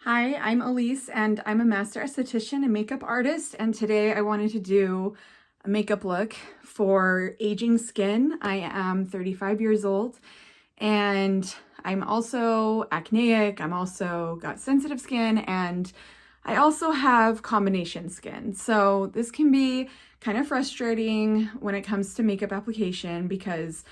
Hi, I'm Elise and I'm a master esthetician and makeup artist, and today I wanted to do a makeup look for aging skin. I am 35 years old and I'm also acneic. I'm also got sensitive skin, and I also have combination skin. So this can be kind of frustrating when it comes to makeup application because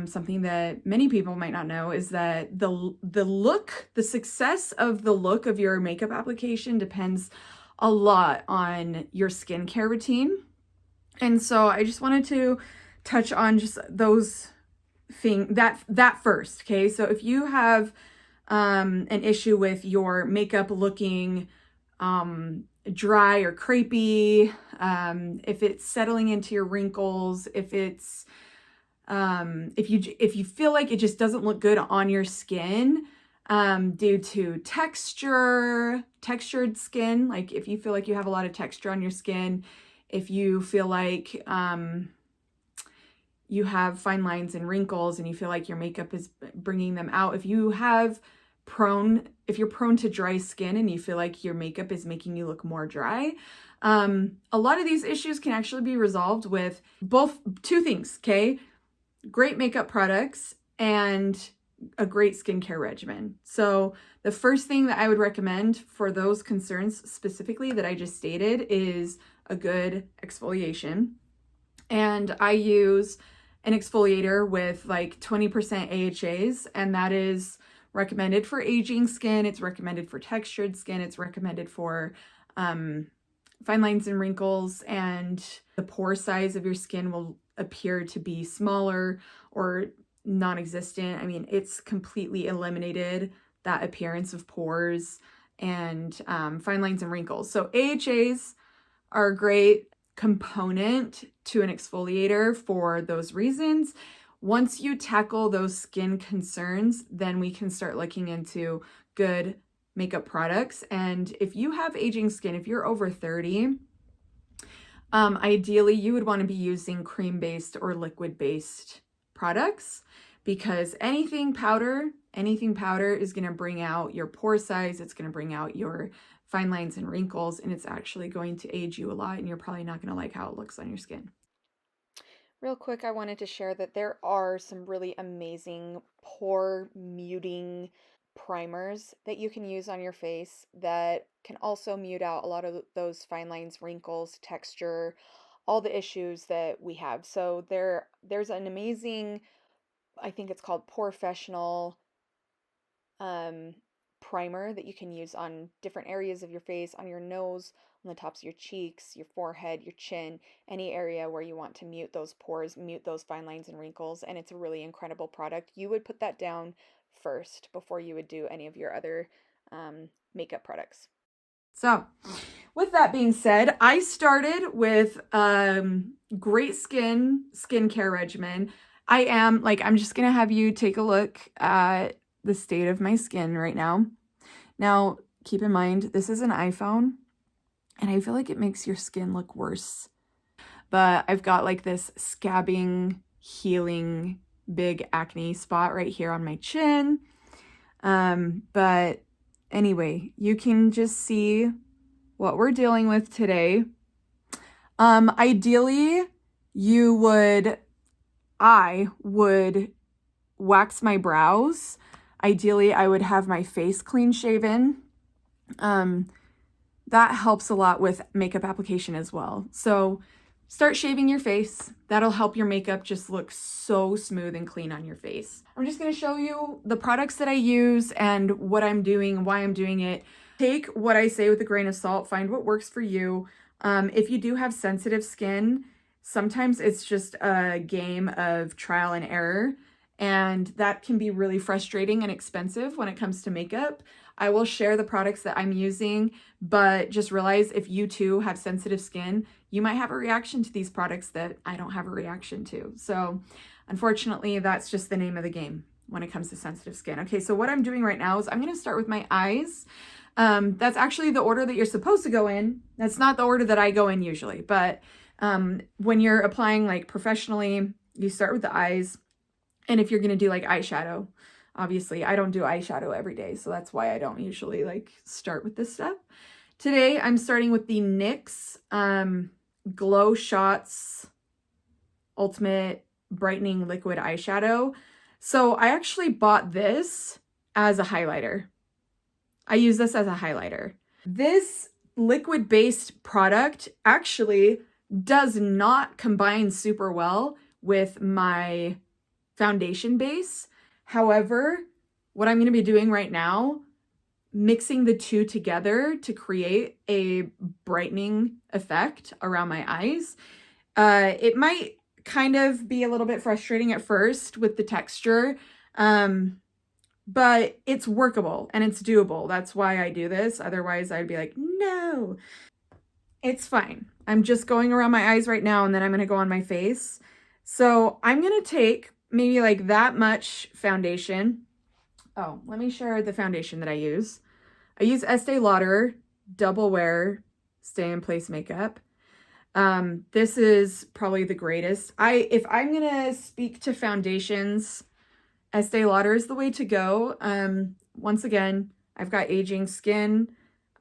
something that many people might not know is that the success of the look of your makeup application depends a lot on your skincare routine. And so I just wanted to touch on just those that first. Okay, so if you have an issue with your makeup looking dry or crepey, if it's settling into your wrinkles, if you feel like it just doesn't look good on your skin due to textured skin, like if you feel like you have a lot of texture on your skin, if you feel like you have fine lines and wrinkles and you feel like your makeup is bringing them out, if you're prone to dry skin and you feel like your makeup is making you look more dry, a lot of these issues can actually be resolved with two things, okay? Great makeup products and a great skincare regimen. So the first thing that I would recommend for those concerns specifically that I just stated is a good exfoliation. And I use an exfoliator with like 20% AHAs, and that is recommended for aging skin. It's recommended for textured skin. It's recommended for fine lines and wrinkles, and the pore size of your skin will appear to be smaller or non-existent. I mean, it's completely eliminated that appearance of pores and fine lines and wrinkles. So AHAs are a great component to an exfoliator for those reasons. Once you tackle those skin concerns, then we can start looking into good makeup products. And if you have aging skin, if you're over 30, ideally you would want to be using cream-based or liquid-based products, because anything powder is going to bring out your pore size. It's going to bring out your fine lines and wrinkles, and it's actually going to age you a lot, and you're probably not going to like how it looks on your skin. Real quick, I wanted to share that there are some really amazing pore muting primers that you can use on your face that can also mute out a lot of those fine lines, wrinkles, texture, all the issues that we have. So there's an amazing, I think it's called Porefessional primer that you can use on different areas of your face, on your nose, on the tops of your cheeks, your forehead, your chin, any area where you want to mute those pores, mute those fine lines and wrinkles, and it's a really incredible product. You would put that down first before you would do any of your other makeup products. So, with that being said, I started with great skincare regimen. I'm just gonna have you take a look at the state of my skin right now. Now, keep in mind, this is an iPhone, and I feel like it makes your skin look worse. But I've got like this scabbing, healing, big acne spot right here on my chin. But anyway, you can just see what we're dealing with today. Ideally, I would wax my brows. Ideally, I would have my face clean shaven. That helps a lot with makeup application as well. So start shaving your face. That'll help your makeup just look so smooth and clean on your face. I'm just going to show you the products that I use and what I'm doing, why I'm doing it. Take what I say with a grain of salt. Find what works for you. If you do have sensitive skin, sometimes it's just a game of trial and error, and that can be really frustrating and expensive when it comes to makeup. I will share the products that I'm using, but just realize if you too have sensitive skin, you might have a reaction to these products that I don't have a reaction to. So unfortunately, that's just the name of the game when it comes to sensitive skin. Okay, so what I'm doing right now is I'm going to start with my eyes. That's actually the order that you're supposed to go in. That's not the order that I go in usually, but when you're applying like professionally, you start with the eyes. And if you're going to do like eyeshadow, Obviously, I don't do eyeshadow every day, so that's why I don't usually like start with this stuff. Today, I'm starting with the NYX Glow Shots Ultimate Brightening Liquid Eyeshadow. So I actually bought this as a highlighter. I use this as a highlighter. This liquid-based product actually does not combine super well with my foundation base. However, what I'm going to be doing right now, mixing the two together to create a brightening effect around my eyes. It might kind of be a little bit frustrating at first with the texture, but it's workable and it's doable. That's why I do this. Otherwise, I'd be like, no, it's fine. I'm just going around my eyes right now, and then I'm going to go on my face. So I'm going to take maybe like that much foundation. Oh, let me share the foundation that I use. I use Estee Lauder Double Wear Stay in Place Makeup. This is probably the greatest. If I'm gonna speak to foundations, Estee Lauder is the way to go. Once again, I've got aging skin.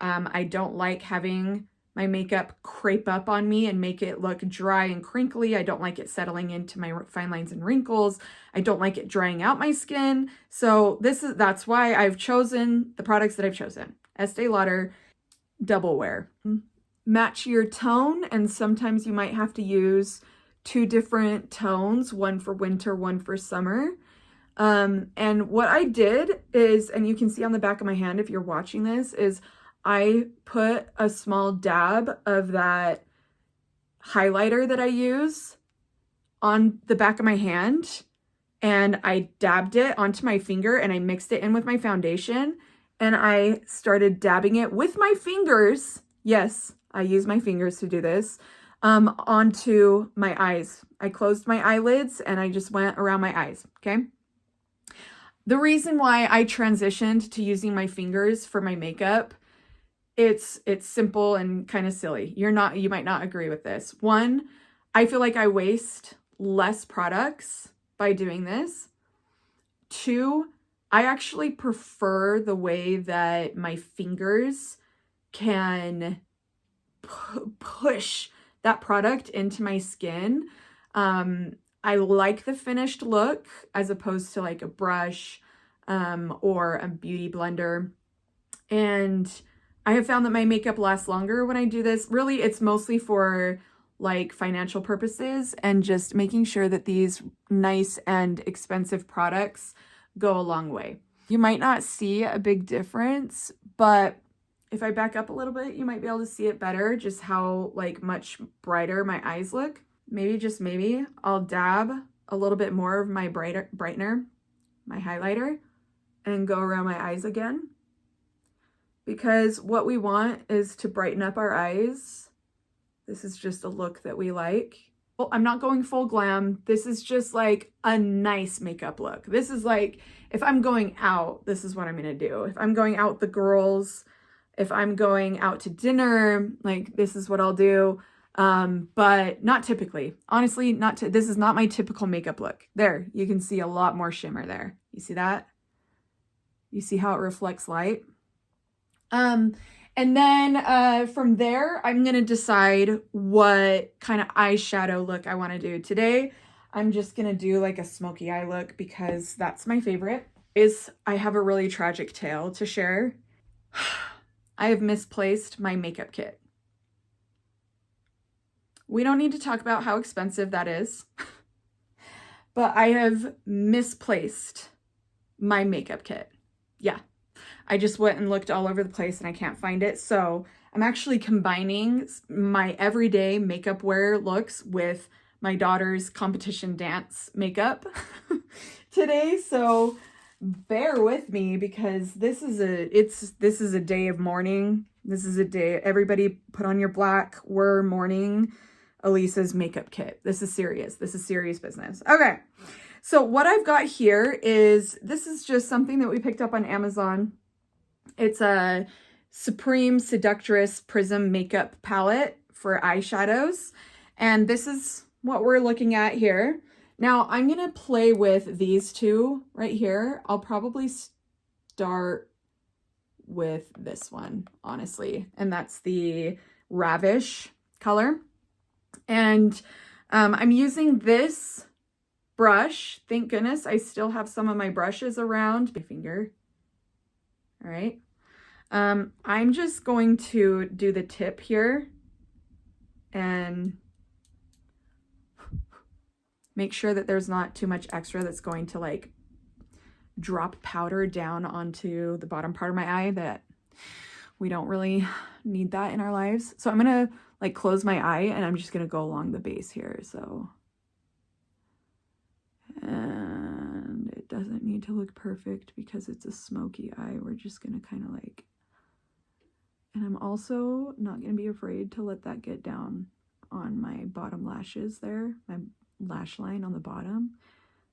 I don't like having my makeup crepe up on me and make it look dry and crinkly. I don't like it settling into my fine lines and wrinkles. I don't like it drying out my skin. So that's why I've chosen the products that I've chosen. Estee Lauder Double Wear. Match your tone, and sometimes you might have to use two different tones, one for winter, one for summer. And what I did is, and you can see on the back of my hand if you're watching this, is I put a small dab of that highlighter that I use on the back of my hand, and I dabbed it onto my finger, and I mixed it in with my foundation, and I started dabbing it with my fingers. Yes, I use my fingers to do this, onto my eyes. I closed my eyelids and I just went around my eyes, okay? The reason why I transitioned to using my fingers for my makeup, it's simple and kind of silly. You might not agree with this. One, I feel like I waste less products by doing this. Two, I actually prefer the way that my fingers can push that product into my skin. I like the finished look as opposed to like a brush or a beauty blender. And I have found that my makeup lasts longer when I do this. Really, it's mostly for like financial purposes and just making sure that these nice and expensive products go a long way. You might not see a big difference, but if I back up a little bit, you might be able to see it better, just how like much brighter my eyes look. Maybe, just maybe, I'll dab a little bit more of my brightener, my highlighter, and go around my eyes again. Because what we want is to brighten up our eyes. This is just a look that we like. Well, I'm not going full glam. This is just like a nice makeup look. This is like, if I'm going out, this is what I'm gonna do. If I'm going out with the girls, if I'm going out to dinner, like this is what I'll do. But not typically. Honestly, this is not my typical makeup look. There, you can see a lot more shimmer there. You see that? You see how it reflects light? And then from there, I'm going to decide what kind of eyeshadow look I want to do. Today, I'm just going to do like a smoky eye look because that's my favorite. I have a really tragic tale to share. I have misplaced my makeup kit. We don't need to talk about how expensive that is, but I have misplaced my makeup kit. Yeah. I just went and looked all over the place and I can't find it. So I'm actually combining my everyday makeup wear looks with my daughter's competition dance makeup today. So bear with me because this is a day of mourning. This is a day, everybody put on your black. We're mourning Elise's makeup kit. This is serious. This is serious business. Okay. So what I've got here this is just something that we picked up on Amazon. It's a Supreme Seductress Prism Makeup Palette for eyeshadows. And this is what we're looking at here. Now I'm going to play with these two right here. I'll probably start with this one, honestly, and that's the Ravish color. And I'm using this brush. Thank goodness I still have some of my brushes around my finger. All right. I'm just going to do the tip here and make sure that there's not too much extra that's going to like drop powder down onto the bottom part of my eye, that we don't really need that in our lives. So I'm gonna like close my eye and I'm just gonna go along the base here. So, and it doesn't need to look perfect because it's a smoky eye. We're just gonna kind of like, and I'm also not gonna be afraid to let that get down on my bottom lashes there, my lash line on the bottom,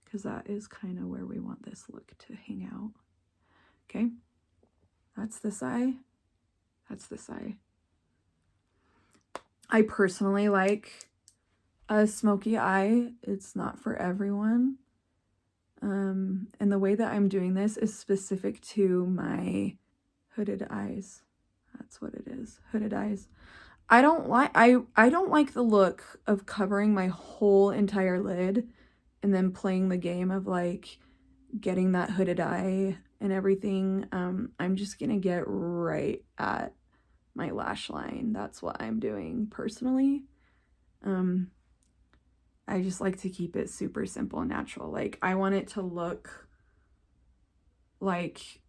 because that is kind of where we want this look to hang out. Okay, that's this eye, that's this eye. I personally like a smoky eye. It's not for everyone. And the way that I'm doing this is specific to my hooded eyes. That's what it is, hooded eyes. I don't like the look of covering my whole entire lid and then playing the game of like getting that hooded eye and everything. I'm just gonna get right at my lash line. That's what I'm doing personally. I just like to keep it super simple and natural. Like I want it to look like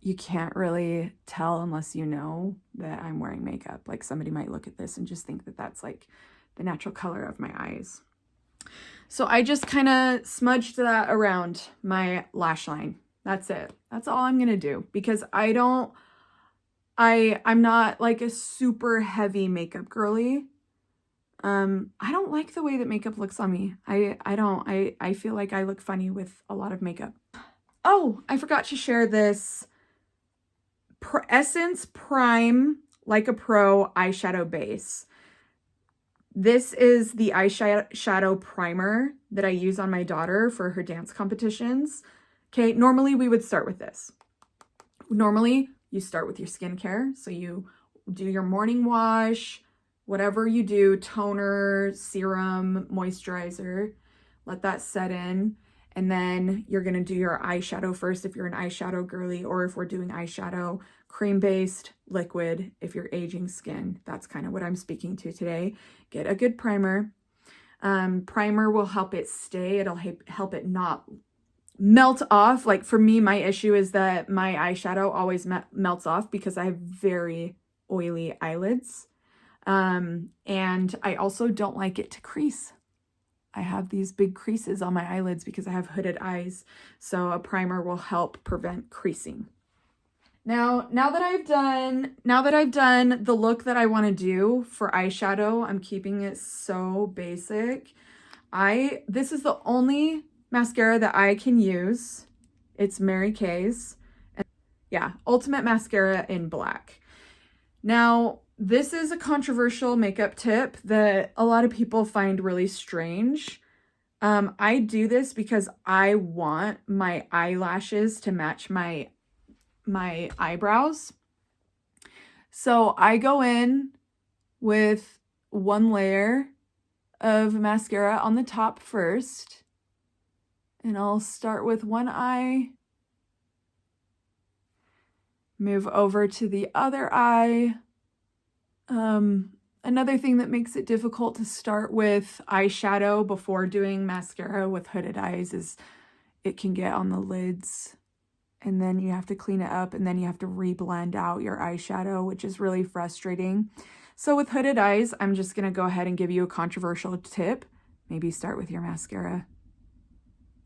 you can't really tell unless you know that I'm wearing makeup. Like somebody might look at this and just think that that's like the natural color of my eyes. So I just kind of smudged that around my lash line. That's it. That's all I'm going to do, because I'm not like a super heavy makeup girly. I don't like the way that makeup looks on me. I feel like I look funny with a lot of makeup. Oh, I forgot to share this Essence Prime Like a Pro eyeshadow base. This is the eyeshadow primer that I use on my daughter for her dance competitions. Okay, normally we would start with this. Normally you start with your skincare. So you do your morning wash, whatever you do, toner, serum, moisturizer, let that set in. And then you're going to do your eyeshadow first if you're an eyeshadow girly, or if we're doing eyeshadow cream-based liquid if you're aging skin. That's kind of what I'm speaking to today. Get a good primer. Primer will help it stay. It'll help it not melt off. Like for me, my issue is that my eyeshadow always melts off because I have very oily eyelids. And I also don't like it to crease. I have these big creases on my eyelids because I have hooded eyes. So a primer will help prevent creasing. Now that I've done the look that I want to do for eyeshadow, I'm keeping it so basic. This is the only mascara that I can use. It's Mary Kay's. Yeah, Ultimate Mascara in black. Now, this is a controversial makeup tip that a lot of people find really strange. I do this because I want my eyelashes to match my eyebrows. So I go in with one layer of mascara on the top first, and I'll start with one eye, move over to the other eye. Another thing that makes it difficult to start with eyeshadow before doing mascara with hooded eyes is it can get on the lids, and then you have to clean it up, and then you have to reblend out your eyeshadow, which is really frustrating. So with hooded eyes, I'm just going to go ahead and give you a controversial tip. Maybe start with your mascara,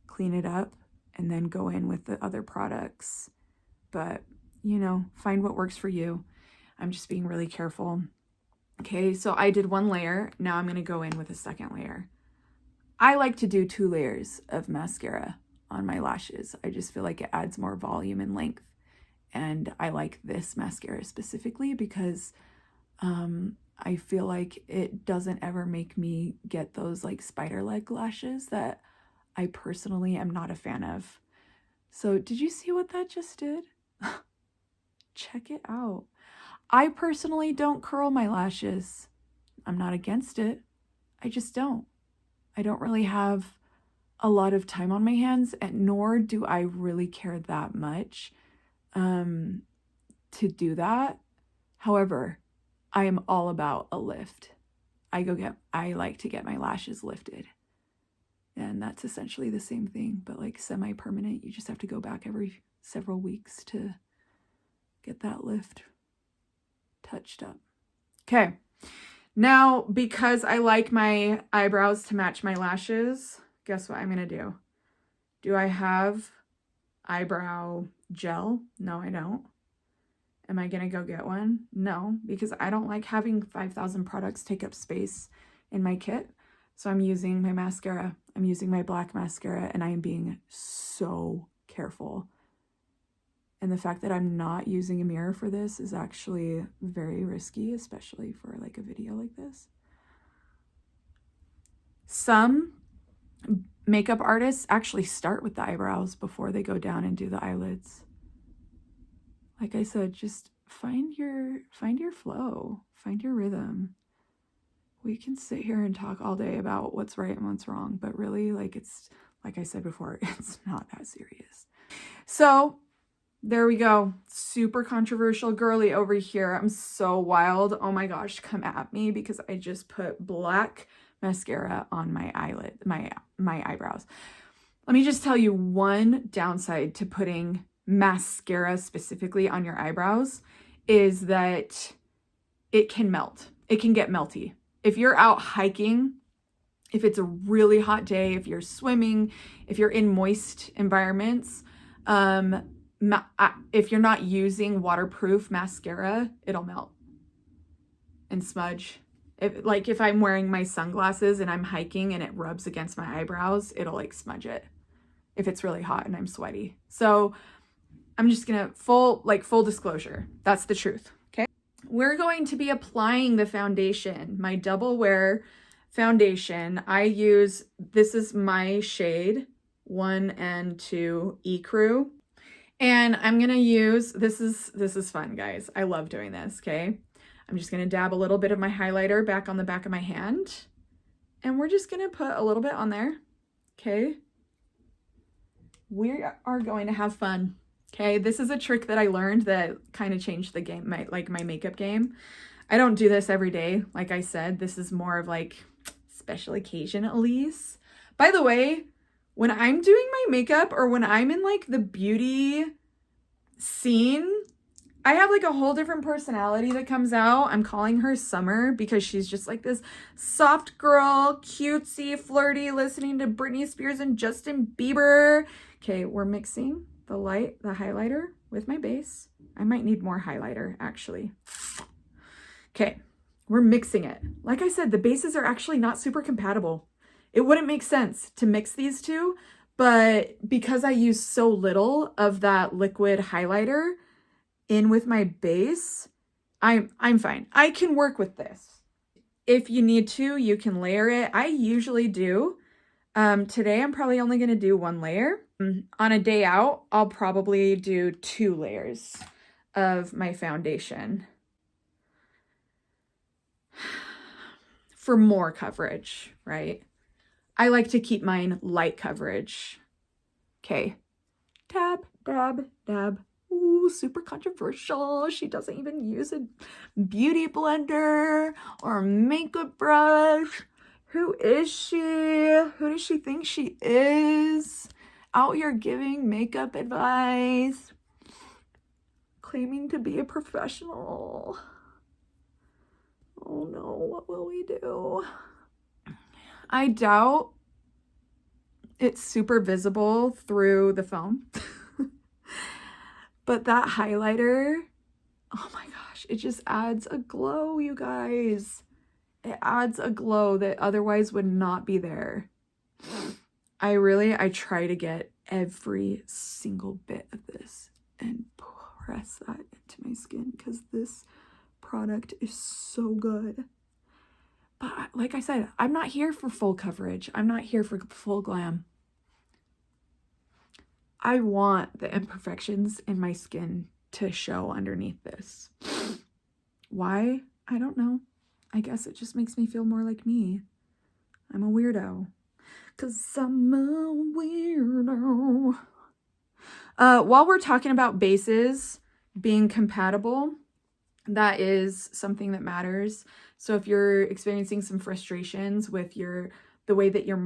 clean it up, and then go in with the other products. But, you know, find what works for you. I'm just being really careful. Okay, so I did one layer. Now I'm going to go in with a second layer. I like to do 2 layers of mascara on my lashes. I just feel like it adds more volume and length. And I like this mascara specifically because I feel like it doesn't ever make me get those like spider leg lashes that I personally am not a fan of. So did you see what that just did? Check it out. I personally don't curl my lashes. I'm not against it. I just don't. I don't really have a lot of time on my hands, and nor do I really care that much to do that. However, I am all about a lift. I like to get my lashes lifted. And that's essentially the same thing, but like semi-permanent. You just have to go back every several weeks to get that lift touched up. Okay. Now, because I like my eyebrows to match my lashes, guess what I'm going to do? Do I have eyebrow gel? No, I don't. Am I going to go get one? No, because I don't like having 5,000 products take up space in my kit. So I'm using my mascara. I'm using my black mascara, and I am being so careful. And the fact that I'm not using a mirror for this is actually very risky, especially for like a video like this. Some makeup artists actually start with the eyebrows before they go down and do the eyelids. Like I said, just find your flow, find your rhythm. We can sit here and talk all day about what's right and what's wrong, but really, like I said before, it's not that serious. So there we go. Super controversial girly over here. I'm so wild. Oh my gosh, come at me because I just put black mascara on my eyelid, my eyebrows. Let me just tell you one downside to putting mascara specifically on your eyebrows is that it can melt. It can get melty. If you're out hiking, if it's a really hot day, if you're swimming, if you're in moist environments, if you're not using waterproof mascara, it'll melt and smudge. If I'm wearing my sunglasses and I'm hiking and it rubs against my eyebrows, it'll like smudge it if it's really hot and I'm sweaty. So I'm just gonna full disclosure. That's the truth. Okay. We're going to be applying the foundation, my double wear foundation. This is my shade 1 and 2 Ecru. And I'm gonna use, this is fun, guys. I love doing this, okay? I'm just gonna dab a little bit of my highlighter back on the back of my hand. And we're just gonna put a little bit on there, okay? We are going to have fun, okay? This is a trick that I learned that kind of changed the game, my makeup game. I don't do this every day, like I said. This is more of like special occasion, Elise. By the way, when I'm doing my makeup or when I'm in like the beauty scene, I have like a whole different personality that comes out. I'm calling her Summer because she's just like this soft girl, cutesy, flirty, listening to Britney Spears and Justin Bieber. Okay, we're mixing the highlighter with my base. I might need more highlighter actually. Okay, we're mixing it. Like I said, the bases are actually not super compatible. It wouldn't make sense to mix these two, but because I use so little of that liquid highlighter in with my base, I'm fine. I can work with this. If you need to, you can layer it. I usually do. Today, I'm probably only going to do 1 layer. On a day out, I'll probably do 2 layers of my foundation for more coverage, right? I like to keep mine light coverage. Okay. Dab, dab, dab. Ooh, super controversial. She doesn't even use a beauty blender or a makeup brush. Who is she? Who does she think she is? Out here giving makeup advice. Claiming to be a professional. Oh no, what will we do? I doubt it's super visible through the phone. But that highlighter, oh my gosh, it just adds a glow, you guys. It adds a glow that otherwise would not be there. I try to get every single bit of this and press that into my skin because this product is so good. But like I said, I'm not here for full coverage. I'm not here for full glam. I want the imperfections in my skin to show underneath this. Why? I don't know. I guess it just makes me feel more like me. I'm a weirdo. 'Cause I'm a weirdo. While we're talking about bases being compatible, that is something that matters. So if you're experiencing some frustrations with the way that your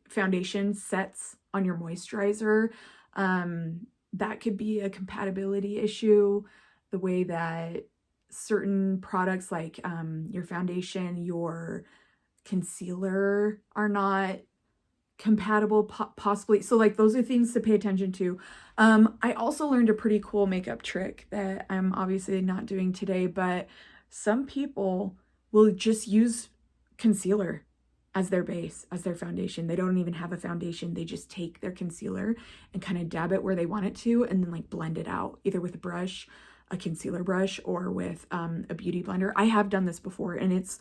foundation sets on your moisturizer, that could be a compatibility issue. The way that certain products like your foundation, your concealer are not compatible, possibly. So like those are things to pay attention to. I also learned a pretty cool makeup trick that I'm obviously not doing today, but some people will just use concealer as their base, as their foundation. They don't even have a foundation. They just take their concealer and kind of dab it where they want it to, and then like blend it out, either with a brush, a concealer brush, or with a beauty blender. I have done this before, and it's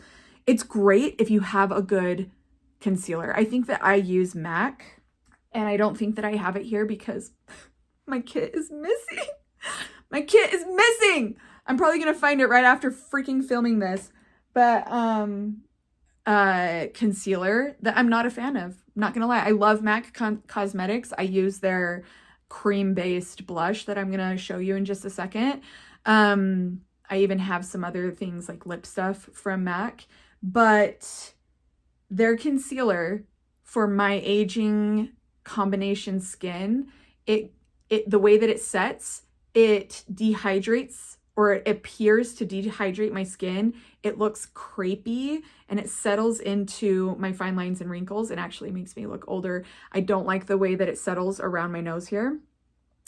great if you have a good concealer. I think that I use MAC, and I don't think that I have it here because my kit is missing. My kit is missing. I'm probably gonna find it right after freaking filming this. But concealer that I'm not a fan of. I'm not gonna lie. I love MAC Cosmetics. I use their cream-based blush that I'm gonna show you in just a second. I even have some other things like lip stuff from MAC, but their concealer for my aging combination skin, the way that it sets, it dehydrates, or it appears to dehydrate my skin. It looks crepey and it settles into my fine lines and wrinkles. It actually makes me look older. I don't like the way that it settles around my nose here.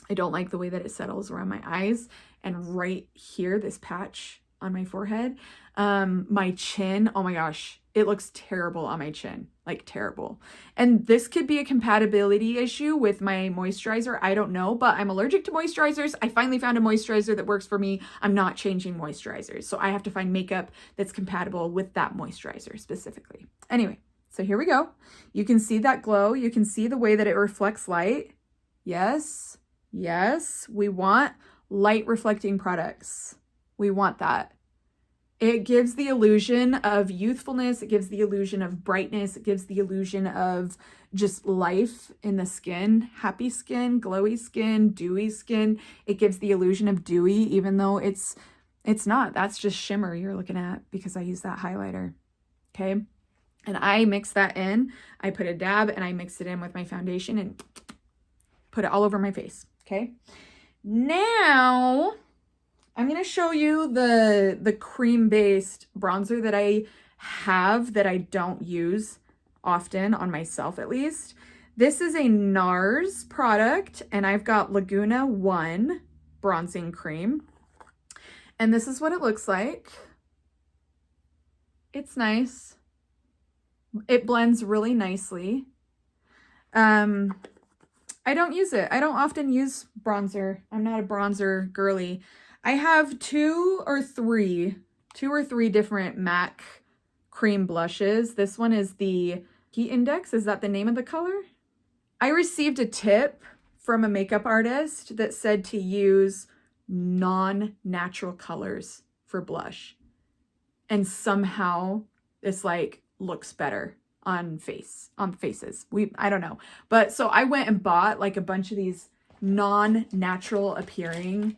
I don't like the way that it settles around my eyes and right here, this patch on my forehead. My chin, oh my gosh, it looks terrible on my chin, like terrible. And this could be a compatibility issue with my moisturizer. I don't know, but I'm allergic to moisturizers. I finally found a moisturizer that works for me. I'm not changing moisturizers. So I have to find makeup that's compatible with that moisturizer specifically. Anyway, so here we go. You can see that glow. You can see the way that it reflects light. Yes, yes, we want light reflecting products. We want that. It gives the illusion of youthfulness. It gives the illusion of brightness. It gives the illusion of just life in the skin. Happy skin, glowy skin, dewy skin. It gives the illusion of dewy, even though it's not. That's just shimmer you're looking at because I use that highlighter. Okay. And I mix that in. I put a dab and I mix it in with my foundation and put it all over my face. Okay. Now I'm going to show you the cream-based bronzer that I have that I don't use often on myself, at least. This is a NARS product, and I've got Laguna 1 bronzing cream. And this is what it looks like. It's nice. It blends really nicely. I don't use it. I don't often use bronzer. I'm not a bronzer girly. I have two or three different MAC cream blushes. This one is the Heat Index. Is that the name of the color? I received a tip from a makeup artist that said to use non-natural colors for blush. And somehow this like looks better on faces. I don't know. But so I went and bought like a bunch of these non-natural appearing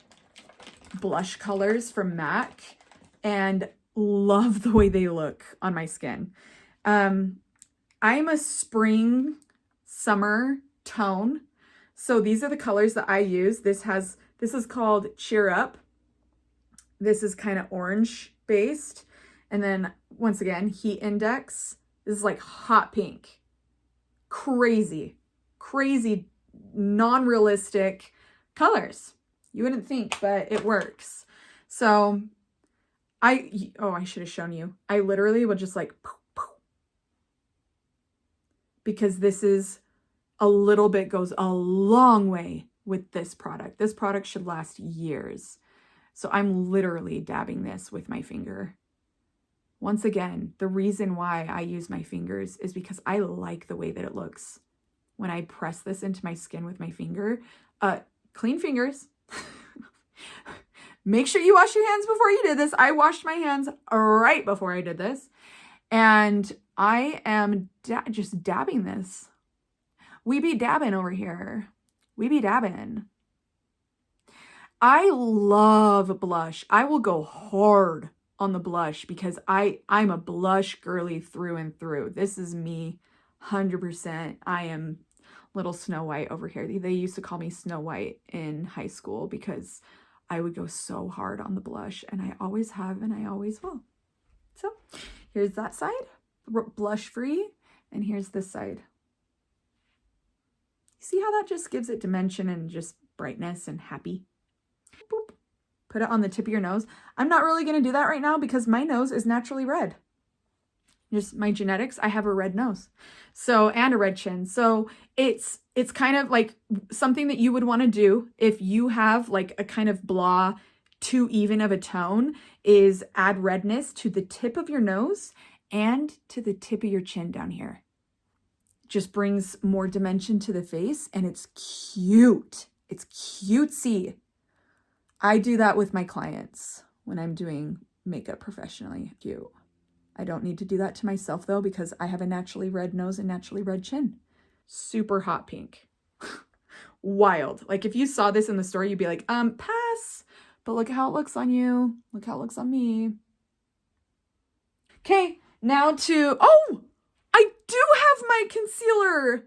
blush colors from MAC and love the way they look on my skin. I'm a spring summer tone. So these are the colors that I use. This is called Cheer Up. This is kind of orange based. And then once again, Heat Index. This is like hot pink. Crazy, non-realistic colors. You wouldn't think, but it works. So I should have shown you. I literally would just like, because this is a little bit goes a long way with this product. This product should last years. So I'm literally dabbing this with my finger. Once again, the reason why I use my fingers is because I like the way that it looks when I press this into my skin with my finger. Clean fingers. Make sure you wash your hands before you did this. I washed my hands right before I did this. And I am just dabbing this. We be dabbing over here. We be dabbing. I love blush. I will go hard on the blush because I'm a blush girly through and through. This is me 100%. I am little Snow White over here. They used to call me Snow White in high school because I would go so hard on the blush, and I always have and I always will. So here's that side, blush free, and here's this side. See how that just gives it dimension and just brightness and happy? Boop. Put it on the tip of your nose. I'm not really going to do that right now because my nose is naturally red. Just my genetics, I have a red nose. So, and a red chin. So it's kind of like something that you would want to do if you have like a kind of blah, too even of a tone, is add redness to the tip of your nose and to the tip of your chin down here. Just brings more dimension to the face, and it's cute. It's cutesy. I do that with my clients when I'm doing makeup professionally. Cute. I don't need to do that to myself though, because I have a naturally red nose and naturally red chin. Super hot pink. Wild. Like if you saw this in the store, you'd be like, pass. But look how it looks on you. Look how it looks on me. Okay, now I do have my concealer.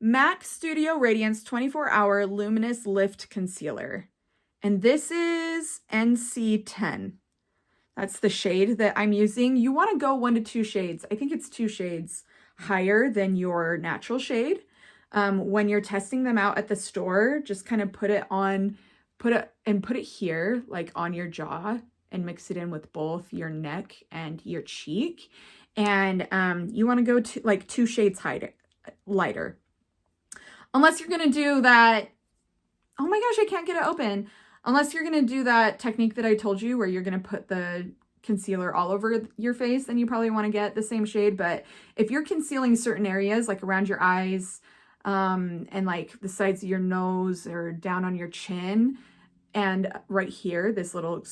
MAC Studio Radiance 24-Hour Luminous Lift Concealer. And this is NC10. That's the shade that I'm using. You want to go 1 to 2 shades. I think it's 2 shades higher than your natural shade. When you're testing them out at the store, just kind of put it here, like on your jaw, and mix it in with both your neck and your cheek. And you want to go to like 2 shades lighter. Unless you're going to do that. Oh my gosh, I can't get it open. Unless you're going to do that technique that I told you where you're going to put the concealer all over your face, then you probably want to get the same shade. But if you're concealing certain areas like around your eyes and like the sides of your nose or down on your chin and right here, this little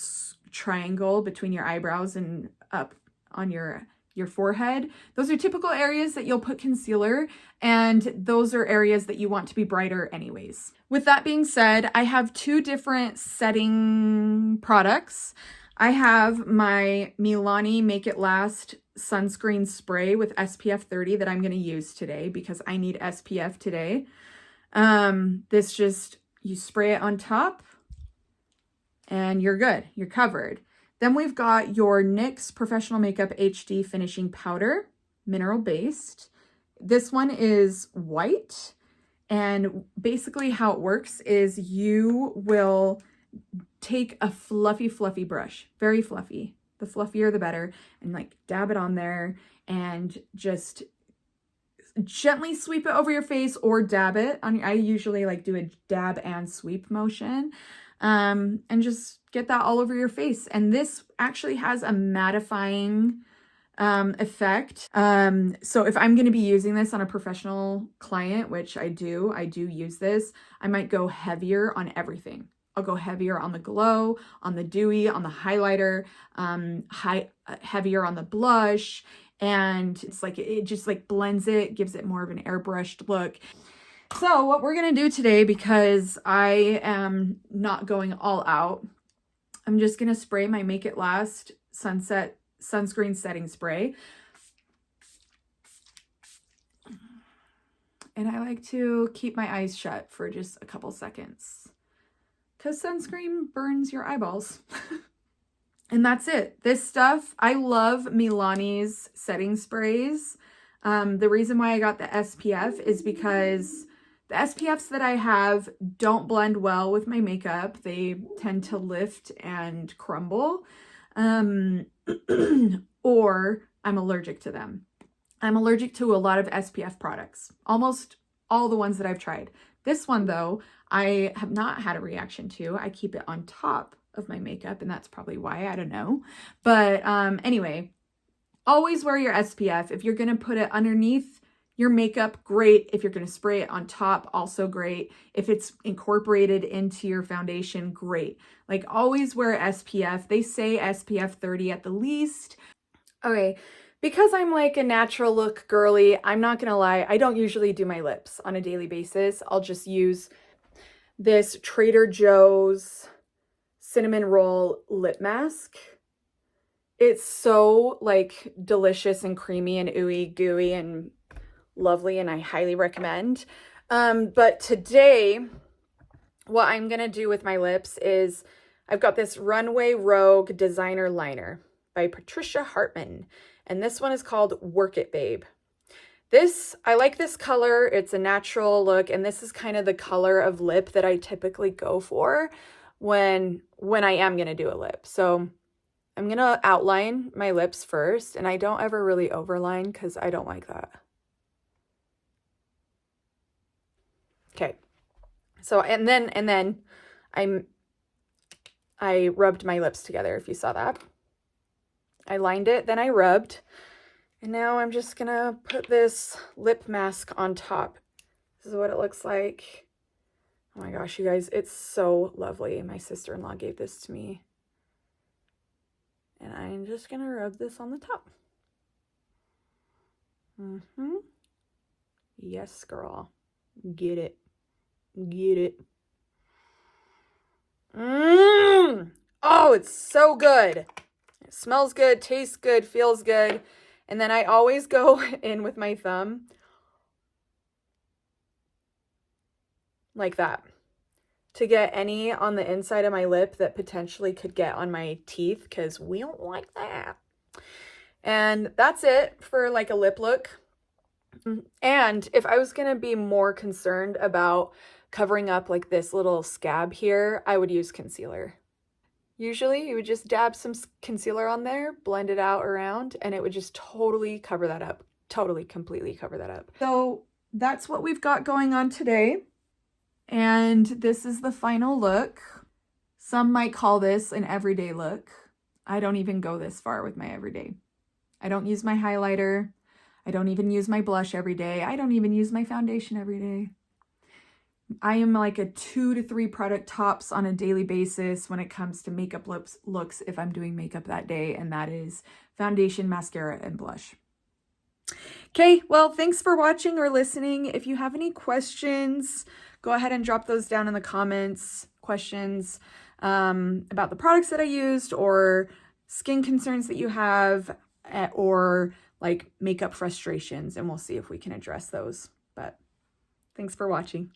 triangle between your eyebrows and up on your forehead, those are typical areas that you'll put concealer, and those are areas that you want to be brighter anyways. With that being said, I have 2 different setting products. I have my Milani Make It Last sunscreen spray with SPF 30 that I'm going to use today because I need SPF today. This just, you spray it on top and you're good. You're covered. Then we've got your NYX Professional Makeup HD Finishing Powder, mineral based. This one is white, and basically how it works is you will take a fluffy brush, very fluffy, the fluffier the better, and like dab it on there and just gently sweep it over your face or dab it on. I usually like do a dab and sweep motion. And just get that all over your face. And this actually has a mattifying effect. So if I'm going to be using this on a professional client, which I do use this, I might go heavier on everything. I'll go heavier on the glow, on the dewy, on the highlighter, heavier on the blush. And it's like, it just like blends it, gives it more of an airbrushed look. So what we're going to do today, because I am not going all out, I'm just going to spray my Make It Last Sunset Sunscreen Setting Spray. And I like to keep my eyes shut for just a couple seconds because sunscreen burns your eyeballs. And that's it. This stuff, I love Milani's setting sprays. The reason why I got the SPF is because the SPFs that I have don't blend well with my makeup. They tend to lift and crumble, or I'm allergic to them. I'm allergic to a lot of SPF products, almost all the ones that I've tried. This one though, I have not had a reaction to. I keep it on top of my makeup, and that's probably why, I don't know. But anyway, always wear your SPF. If you're gonna put it underneath your makeup, great. If you're going to spray it on top, also great. If it's incorporated into your foundation, great. Like always wear SPF. They say SPF 30 at the least. Okay, because I'm like a natural look girly, I'm not gonna lie, I don't usually do my lips on a daily basis. I'll just use this Trader Joe's cinnamon roll lip mask. It's so like delicious and creamy and ooey gooey and lovely, and I highly recommend. But today, what I'm gonna do with my lips is I've got this Runway Rogue designer liner by Patricia Hartman, and this one is called Work It Babe. I like this color. It's a natural look, and this is kind of the color of lip that I typically go for when I am gonna do a lip. So I'm gonna outline my lips first, and I don't ever really overline because I don't like that. Okay, so and then I rubbed my lips together, if you saw that. I lined it, then I rubbed, and now I'm just gonna put this lip mask on top. This is what it looks like. Oh my gosh, you guys, it's so lovely. My sister-in-law gave this to me. And I'm just gonna rub this on the top. Yes, girl. Get it. Get it. Oh, it's so good. It smells good, tastes good, feels good. And then I always go in with my thumb like that to get any on the inside of my lip that potentially could get on my teeth, because we don't like that. And that's it for like a lip look. And if I was gonna be more concerned about covering up like this little scab here, I would use concealer. Usually you would just dab some concealer on there, blend it out around, and it would just totally cover that up. Totally, completely cover that up. So that's what we've got going on today. And this is the final look. Some might call this an everyday look. I don't even go this far with my everyday. I don't use my highlighter. I don't even use my blush every day. I don't even use my foundation every day. I am like a 2 to 3 product tops on a daily basis when it comes to makeup looks if I'm doing makeup that day, and that is foundation, mascara, and blush. Okay, well, thanks for watching or listening. If you have any questions, go ahead and drop those down in the comments. Questions about the products that I used, or skin concerns that you have, or like makeup frustrations, and we'll see if we can address those. But thanks for watching.